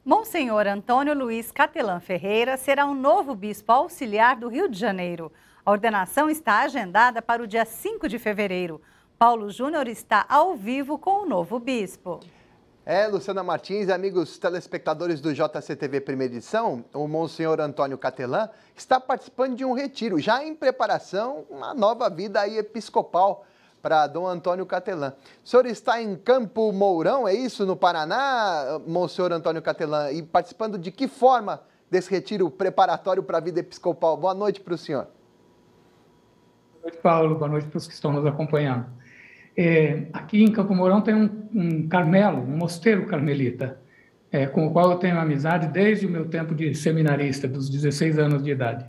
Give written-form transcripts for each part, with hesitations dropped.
Monsenhor Antônio Luiz Catelã Ferreira será um novo bispo auxiliar do Rio de Janeiro. A ordenação está agendada para o dia 5 de fevereiro. Paulo Júnior está ao vivo com o novo bispo. Luciana Martins, amigos telespectadores do JCTV Primeira Edição, o Monsenhor Antônio Catelã está participando de um retiro, já em preparação, uma nova vida aí episcopal para Dom Antônio Catelã. O senhor está em Campo Mourão, é isso, no Paraná, Monsenhor Antônio Catelã, e participando de que forma desse retiro preparatório para a vida episcopal? Boa noite para o senhor. Boa noite, Paulo. Boa noite para os que estão nos acompanhando. Aqui em Campo Mourão tem um Carmelo, um mosteiro carmelita, com o qual eu tenho amizade desde o meu tempo de seminarista, dos 16 anos de idade.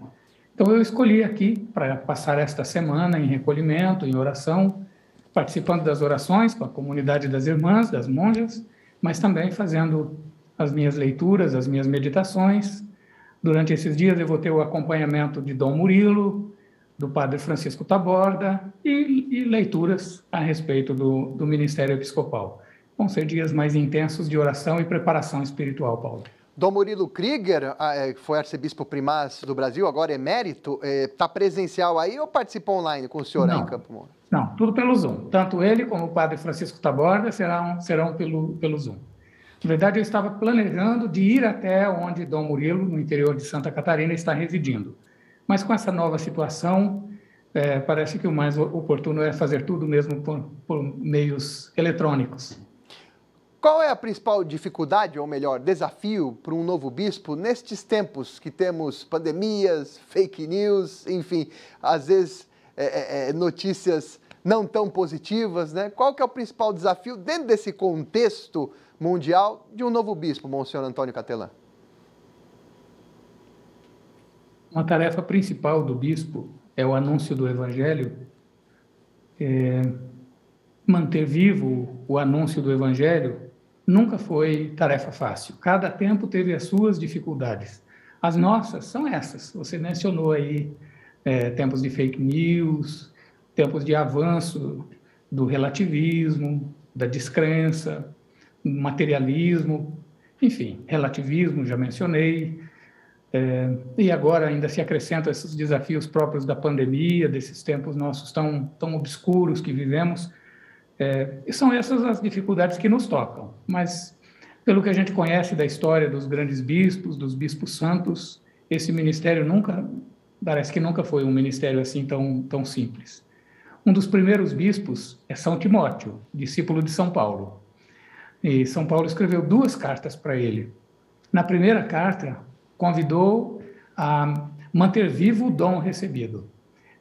Então eu escolhi aqui para passar esta semana em recolhimento, em oração, participando das orações com a comunidade das irmãs, das monjas, mas também fazendo as minhas leituras, as minhas meditações. Durante esses dias eu vou ter o acompanhamento de Dom Murilo, do Padre Francisco Taborda e leituras a respeito do Ministério Episcopal. Vão ser dias mais intensos de oração e preparação espiritual, Paulo. Dom Murilo Krieger, foi arcebispo primaz do Brasil, agora emérito, está presencial aí ou participa online com o senhor aí em Campo Mourão? Não, tudo pelo Zoom. Tanto ele como o Padre Francisco Taborda serão pelo Zoom. Na verdade, eu estava planejando de ir até onde Dom Murilo, no interior de Santa Catarina, está residindo. Mas com essa nova situação, parece que o mais oportuno é fazer tudo mesmo por meios eletrônicos. Qual é a principal dificuldade, ou melhor, desafio para um novo bispo nestes tempos que temos pandemias, fake news, enfim, às vezes notícias não tão positivas, né? Qual que é o principal desafio dentro desse contexto mundial de um novo bispo, Monsenhor Antônio Catelã? Uma tarefa principal do bispo é o anúncio do Evangelho, manter vivo o anúncio do Evangelho nunca foi tarefa fácil. Cada tempo teve as suas dificuldades. As nossas são essas. Você mencionou aí tempos de fake news, tempos de avanço do relativismo, da descrença, materialismo, enfim, relativismo, já mencionei. E agora ainda se acrescentam esses desafios próprios da pandemia, desses tempos nossos tão obscuros que vivemos. E são essas as dificuldades que nos tocam. Mas, pelo que a gente conhece da história dos grandes bispos, dos bispos santos, esse ministério parece que nunca foi um ministério assim tão simples. Um dos primeiros bispos é São Timóteo, discípulo de São Paulo. E São Paulo escreveu 2 cartas para ele. Na primeira carta, convidou a manter vivo o dom recebido.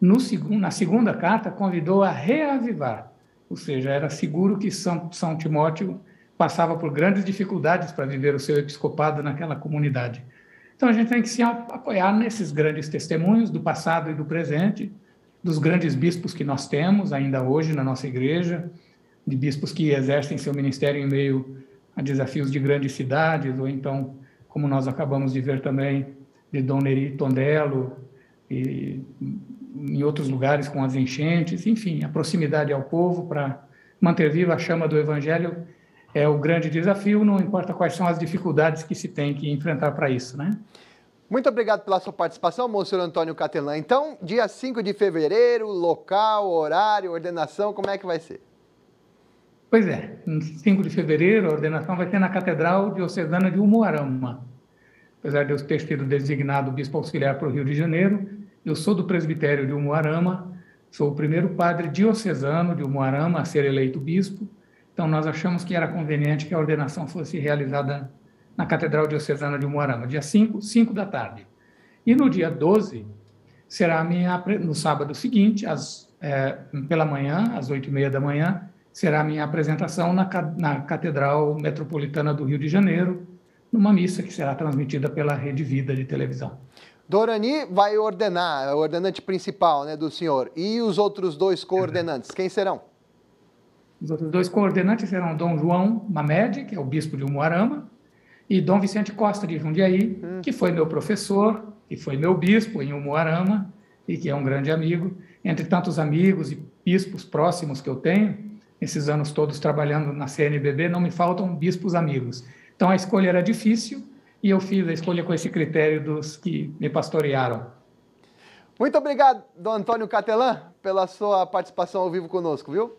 Na segunda carta, convidou a reavivar, ou seja, era seguro que São Timóteo passava por grandes dificuldades para viver o seu episcopado naquela comunidade. Então, a gente tem que se apoiar nesses grandes testemunhos do passado e do presente, dos grandes bispos que nós temos ainda hoje na nossa igreja, de bispos que exercem seu ministério em meio a desafios de grandes cidades, ou então, como nós acabamos de ver também, de Dom Neri Tondello, e em outros lugares com as enchentes, enfim, a proximidade ao povo para manter viva a chama do Evangelho é o grande desafio, não importa quais são as dificuldades que se tem que enfrentar para isso, né? Muito obrigado pela sua participação, Monsenhor Antônio Catelã. Então, dia 5 de fevereiro, local, horário, ordenação, como é que vai ser? Pois é, no 5 de fevereiro, a ordenação vai ser na Catedral Diocesana de Umuarama. Apesar de eu ter sido designado bispo auxiliar para o Rio de Janeiro, eu sou do presbitério de Umuarama, sou o primeiro padre diocesano de Umuarama a ser eleito bispo, então nós achamos que era conveniente que a ordenação fosse realizada na Catedral Diocesana de Umuarama, dia 5 da tarde. E no dia 12, será no sábado seguinte, pela manhã, às 8h30 da manhã, será a minha apresentação na Catedral Metropolitana do Rio de Janeiro, numa missa que será transmitida pela Rede Vida de televisão. Dorani vai ordenar, é o ordenante principal, né, do senhor. E os outros 2 coordenantes, quem serão? Os outros 2 coordenantes serão Dom João Mamed, que é o bispo de Umuarama, e Dom Vicente Costa de Jundiaí, que foi meu professor, que foi meu bispo em Umuarama, e que é um grande amigo. Entre tantos amigos e bispos próximos que eu tenho, esses anos todos trabalhando na CNBB, não me faltam bispos amigos. Então, a escolha era difícil e eu fiz a escolha com esse critério dos que me pastorearam. Muito obrigado, Dom Antônio Catelan, pela sua participação ao vivo conosco, viu?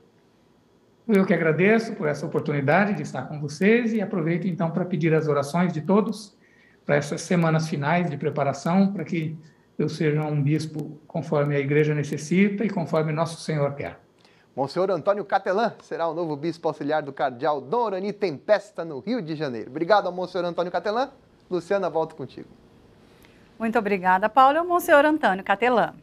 Eu que agradeço por essa oportunidade de estar com vocês e aproveito então para pedir as orações de todos para essas semanas finais de preparação, para que eu seja um bispo conforme a igreja necessita e conforme nosso Senhor quer. Monsenhor Antônio Catelan será o novo bispo auxiliar do cardeal Dom Orani Tempesta, no Rio de Janeiro. Obrigado ao Monsenhor Antônio Catelan. Luciana, volto contigo. Muito obrigada, Paulo, e ao Monsenhor Antônio Catelan.